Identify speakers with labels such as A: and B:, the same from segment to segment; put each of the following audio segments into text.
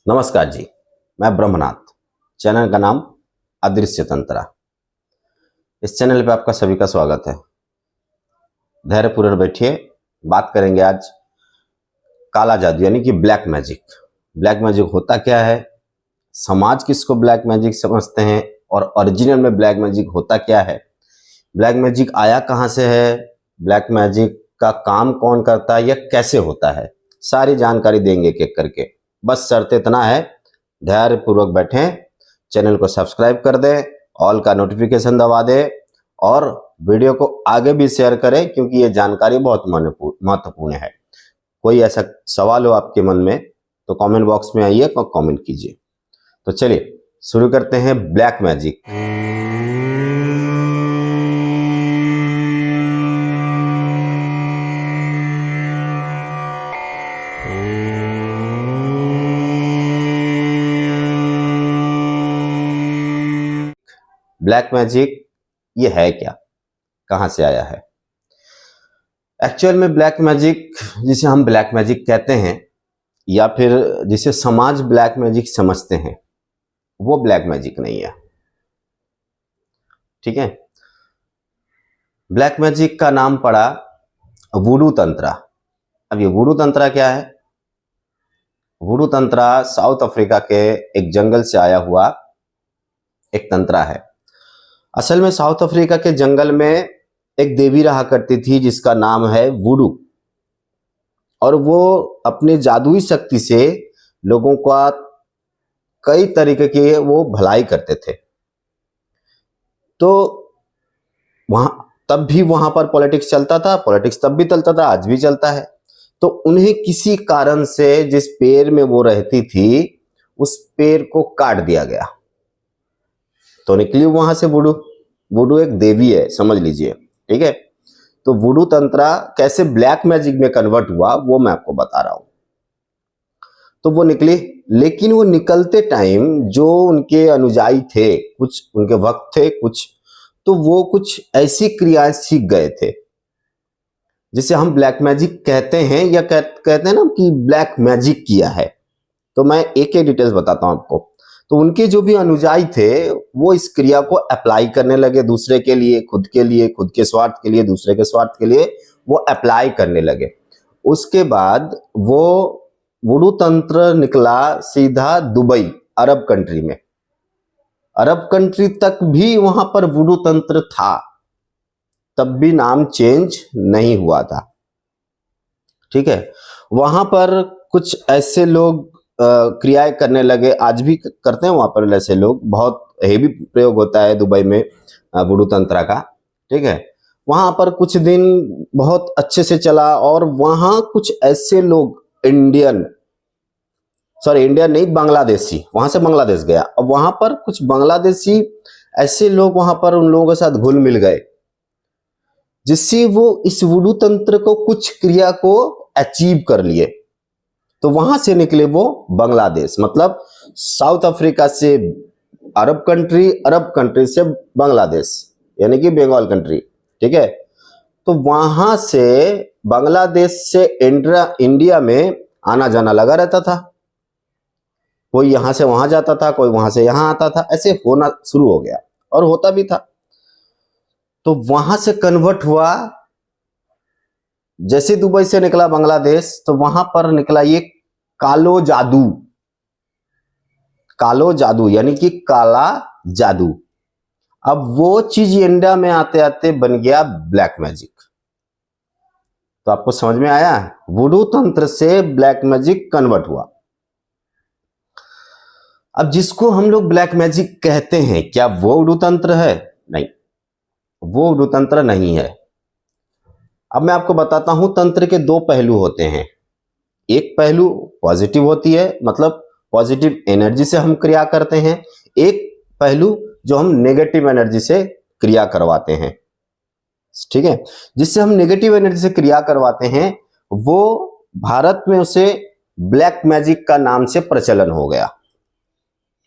A: नमस्कार जी, मैं ब्रह्मनाथ। चैनल का नाम अदृश्य तंत्रा। इस चैनल पे आपका सभी का स्वागत है। धैर्यपूर्वक बैठिए। बात करेंगे आज काला जादू यानी कि ब्लैक मैजिक। ब्लैक मैजिक होता क्या है, समाज किसको ब्लैक मैजिक समझते हैं और ओरिजिनल में ब्लैक मैजिक होता क्या है, ब्लैक मैजिक आया कहाँ से है, ब्लैक मैजिक का काम कौन करता है या कैसे होता है, सारी जानकारी देंगे एक एक करके। बस शर्त इतना है, धैर्यपूर्वक बैठें, चैनल को सब्सक्राइब कर दें, ऑल का नोटिफिकेशन दबा दें और वीडियो को आगे भी शेयर करें क्योंकि ये जानकारी बहुत महत्वपूर्ण है। कोई ऐसा सवाल हो आपके मन में तो कमेंट बॉक्स में आइए और कमेंट कीजिए। तो चलिए शुरू करते हैं ब्लैक मैजिक। ब्लैक मैजिक ये है क्या, कहां से आया है? एक्चुअल में ब्लैक मैजिक, जिसे हम ब्लैक मैजिक कहते हैं या फिर जिसे समाज ब्लैक मैजिक समझते हैं, वो ब्लैक मैजिक नहीं है। ठीक है, ब्लैक मैजिक का नाम पड़ा वुडू तंत्रा। अब ये वुडू तंत्रा क्या है? वुडू तंत्रा साउथ अफ्रीका के एक जंगल से आया हुआ एक तंत्रा है। असल में साउथ अफ्रीका के जंगल में एक देवी रहा करती थी जिसका नाम है वुडू, और वो अपनी जादुई शक्ति से लोगों का कई तरीके की वो भलाई करते थे। तो वहां तब भी वहां पर पॉलिटिक्स चलता था, पॉलिटिक्स तब भी चलता था, आज भी चलता है। तो उन्हें किसी कारण से जिस पेड़ में वो रहती थी उस पेड़ को काट दिया गया, तो निकली वहां से वुडू। वुडू एक देवी है, समझ लीजिए। ठीक है, तो वुडू तंत्रा कैसे ब्लैक मैजिक में कन्वर्ट हुआ वो मैं आपको बता रहा हूं। तो वो निकली, लेकिन वो निकलते टाइम जो उनके अनुयायी थे, कुछ उनके भक्त थे कुछ, तो वो कुछ ऐसी क्रियाएं सीख गए थे जिसे हम ब्लैक मैजिक कहते हैं या कहते हैं ना कि ब्लैक मैजिक किया है। तो मैं एक एक डिटेल्स बताता हूं आपको। तो उनके जो भी अनुयायी थे वो इस क्रिया को अप्लाई करने लगे दूसरे के लिए, खुद के लिए, खुद के स्वार्थ के लिए, दूसरे के स्वार्थ के लिए वो अप्लाई करने लगे। उसके बाद वो वुडू तंत्र निकला सीधा दुबई, अरब कंट्री में। अरब कंट्री तक भी वहां पर वुडू तंत्र था, तब भी नाम चेंज नहीं हुआ था। ठीक है, वहां पर कुछ ऐसे लोग क्रियाएं करने लगे, आज भी करते हैं वहां पर ऐसे लोग। बहुत हेवी प्रयोग होता है दुबई में वुडू तंत्रा का। ठीक है, वहां पर कुछ दिन बहुत अच्छे से चला और वहां कुछ ऐसे लोग इंडियन नहीं, बांग्लादेशी, वहां से बांग्लादेश गया। अब वहां पर कुछ बांग्लादेशी ऐसे लोग वहां पर उन लोगों के साथ घुल मिल गए जिससे वो इस वुडू तंत्र को, कुछ क्रिया को अचीव कर लिए। तो वहां से निकले वो बांग्लादेश, मतलब साउथ अफ्रीका से अरब कंट्री, अरब कंट्री से बांग्लादेश यानी कि बंगाल कंट्री। ठीक है, तो वहां से बांग्लादेश से इंडिया में आना जाना लगा रहता था। कोई यहां से वहां जाता था, कोई वहां से यहां आता था, ऐसे होना शुरू हो गया और होता भी था। तो वहां से कन्वर्ट हुआ, जैसे दुबई से निकला बांग्लादेश तो वहां पर निकला ये कालो जादू। कालो जादू यानी कि काला जादू। अब वो चीज इंडिया में आते आते बन गया ब्लैक मैजिक। तो आपको समझ में आया, वुडू तंत्र से ब्लैक मैजिक कन्वर्ट हुआ। अब जिसको हम लोग ब्लैक मैजिक कहते हैं, क्या वो वुडू तंत्र है? नहीं, वो वुडू तंत्र नहीं है। अब मैं आपको बताता हूं, तंत्र के दो पहलू होते हैं। एक पहलू पॉजिटिव होती है, मतलब पॉजिटिव एनर्जी से हम क्रिया करते हैं। एक पहलू जो हम नेगेटिव एनर्जी से क्रिया करवाते हैं। ठीक है, जिससे हम नेगेटिव एनर्जी से क्रिया करवाते हैं वो भारत में उसे ब्लैक मैजिक का नाम से प्रचलन हो गया।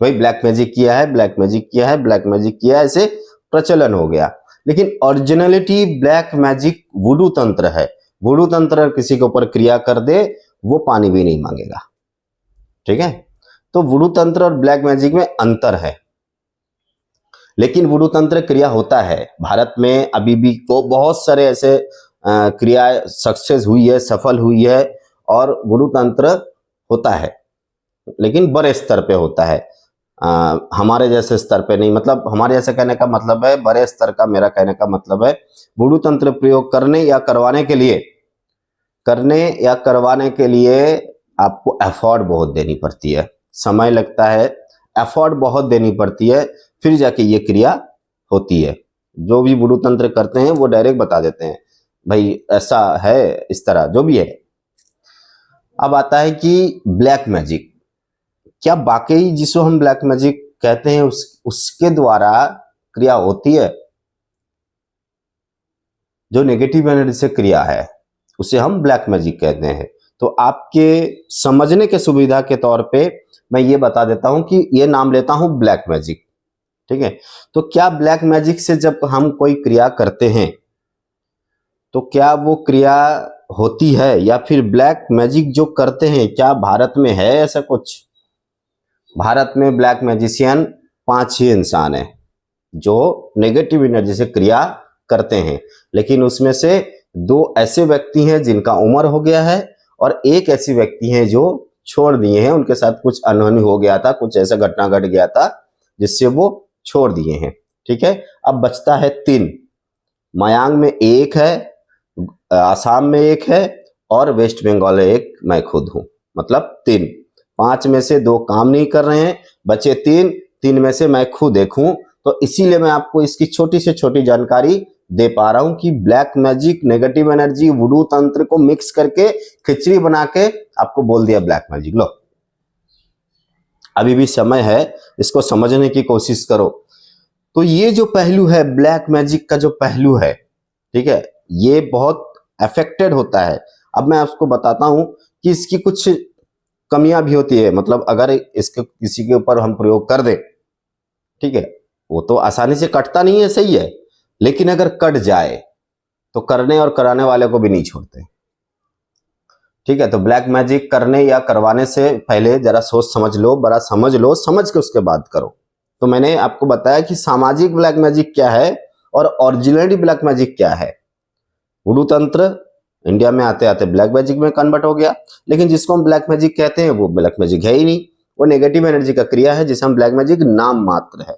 A: भाई ब्लैक मैजिक किया है, ब्लैक मैजिक किया है, ब्लैक मैजिक किया है, ऐसे प्रचलन हो गया। लेकिन ओरिजिनलिटी ब्लैक मैजिक वुडू तंत्र है। वुडू तंत्र किसी के ऊपर क्रिया कर दे वो पानी भी नहीं मांगेगा। ठीक है, तो वुडू तंत्र और ब्लैक मैजिक में अंतर है, लेकिन वुडू तंत्र क्रिया होता है। भारत में अभी भी को बहुत सारे ऐसे क्रिया सक्सेस हुई है, सफल हुई है, और वुडू तंत्र होता है, लेकिन बड़े स्तर पे होता है, हमारे जैसे स्तर पे नहीं। मतलब हमारे जैसे कहने का मतलब है बड़े स्तर का, मेरा कहने का मतलब है वुडू तंत्र प्रयोग करने या करवाने के लिए आपको एफर्ट बहुत देनी पड़ती है, समय लगता है, एफर्ट बहुत देनी पड़ती है, फिर जाके ये क्रिया होती है। जो भी वुडू तंत्र करते हैं वो डायरेक्ट बता देते हैं भाई ऐसा है, इस तरह जो भी है। अब आता है कि ब्लैक मैजिक, क्या वाकई जिसको हम ब्लैक मैजिक कहते हैं उसके द्वारा क्रिया होती है? जो नेगेटिव एनर्जी से क्रिया है उसे हम ब्लैक मैजिक कहते हैं। तो आपके समझने के सुविधा के तौर पे मैं ये बता देता हूं कि ये नाम लेता हूं ब्लैक मैजिक, ठीक है। तो क्या ब्लैक मैजिक से जब हम कोई क्रिया करते हैं तो क्या वो क्रिया होती है, या फिर ब्लैक मैजिक जो करते हैं क्या भारत में है ऐसा कुछ? भारत में ब्लैक मैजिशियन 5-6 इंसान हैं जो नेगेटिव एनर्जी से क्रिया करते हैं, लेकिन उसमें से 2 ऐसे व्यक्ति हैं जिनका उम्र हो गया है, और एक ऐसी व्यक्ति हैं जो छोड़ दिए हैं, उनके साथ कुछ अनहोनी हो गया था, कुछ ऐसा घटना घट गया था जिससे वो छोड़ दिए हैं, ठीक है। अब बचता है 3, मयांग में 1 है, आसाम में 1 है, और वेस्ट बंगाल में 1 मैं खुद हूं, मतलब 3। 5 में से 2 काम नहीं कर रहे हैं, बचे 3 में से मैं खुद 1 हूं। तो इसीलिए मैं आपको इसकी छोटी से छोटी जानकारी दे पा रहा हूं कि ब्लैक मैजिक, नेगेटिव एनर्जी, वुडू तंत्र को मिक्स करके खिचड़ी बना के आपको बोल दिया ब्लैक मैजिक। लो अभी भी समय है, इसको समझने की कोशिश करो। तो ये जो पहलू है ब्लैक मैजिक का, जो पहलू है, ठीक है, ये बहुत अफेक्टेड होता है। अब मैं आपको बताता हूं कि इसकी कुछ कमियां भी होती है। मतलब अगर इसके किसी के ऊपर हम प्रयोग कर दें, ठीक है, वो तो आसानी से कटता नहीं है, सही है, लेकिन अगर कट जाए तो करने और कराने वाले को भी नहीं छोड़ते, ठीक है। तो ब्लैक मैजिक करने या करवाने से पहले जरा सोच समझ लो, बड़ा समझ लो, समझ के उसके बाद करो। तो मैंने आपको बताया कि सामाजिक ब्लैक मैजिक क्या है और ओरिजिनली ब्लैक मैजिक क्या है। वुडू तंत्र इंडिया में आते आते ब्लैक मैजिक में कन्वर्ट हो गया, लेकिन जिसको हम ब्लैक मैजिक कहते हैं वो ब्लैक मैजिक है ही नहीं, वो नेगेटिव एनर्जी का क्रिया है जिसे हम ब्लैक मैजिक नाम मात्र है।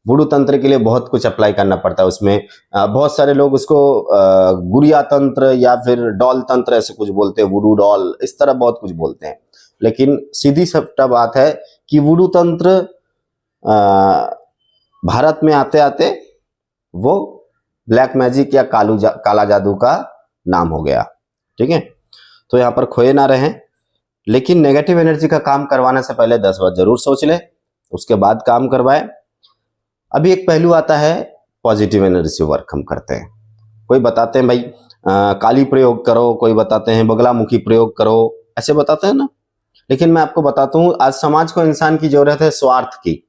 A: वुडू तंत्र के लिए बहुत कुछ अप्लाई करना पड़ता है, उसमें बहुत सारे लोग उसको गुड़िया तंत्र या फिर डॉल तंत्र ऐसे कुछ बोलते हैं, वुडू डॉल, इस तरह बहुत कुछ बोलते हैं। लेकिन सीधी सट्टा बात है कि वुडू तंत्र भारत में आते आते वो ब्लैक मैजिक या काला जादू का नाम हो गया, ठीक है। तो यहाँ पर खोए ना रहें, लेकिन नेगेटिव एनर्जी का काम करवाने से पहले 10 बार जरूर सोच ले, उसके बाद काम करवाए। अभी एक पहलू आता है पॉजिटिव एनर्जी से वर्क हम करते हैं। कोई बताते हैं भाई काली प्रयोग करो, कोई बताते हैं बगलामुखी प्रयोग करो, ऐसे बताते हैं ना। लेकिन मैं आपको बताता हूं, आज समाज को इंसान की जरूरत है स्वार्थ की।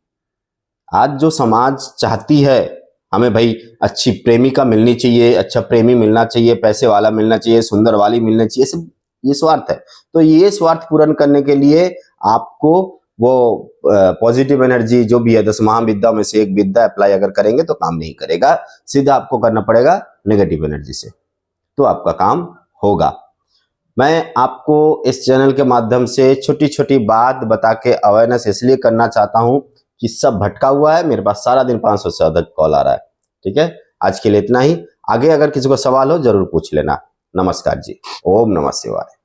A: आज जो समाज चाहती है हमें भाई अच्छी प्रेमिका मिलनी चाहिए, अच्छा प्रेमी मिलना चाहिए, पैसे वाला मिलना चाहिए, सुंदर वाली मिलनी चाहिए, सब ये स्वार्थ है। तो ये स्वार्थ पूर्ण करने के लिए आपको वो पॉजिटिव एनर्जी जो भी है 10 महाविद्या में से एक विद्या अप्लाई अगर करेंगे तो काम नहीं करेगा, सीधा आपको करना पड़ेगा नेगेटिव एनर्जी से, तो आपका काम होगा। मैं आपको इस चैनल के माध्यम से छोटी छोटी बात बता के अवेयरनेस इसलिए करना चाहता हूं कि सब भटका हुआ है, मेरे पास सारा दिन 500 से अधिक कॉल आ रहा है, ठीक है। आज के लिए इतना ही, आगे अगर किसी को सवाल हो जरूर पूछ लेना। नमस्कार जी, ओम नमः शिवाय।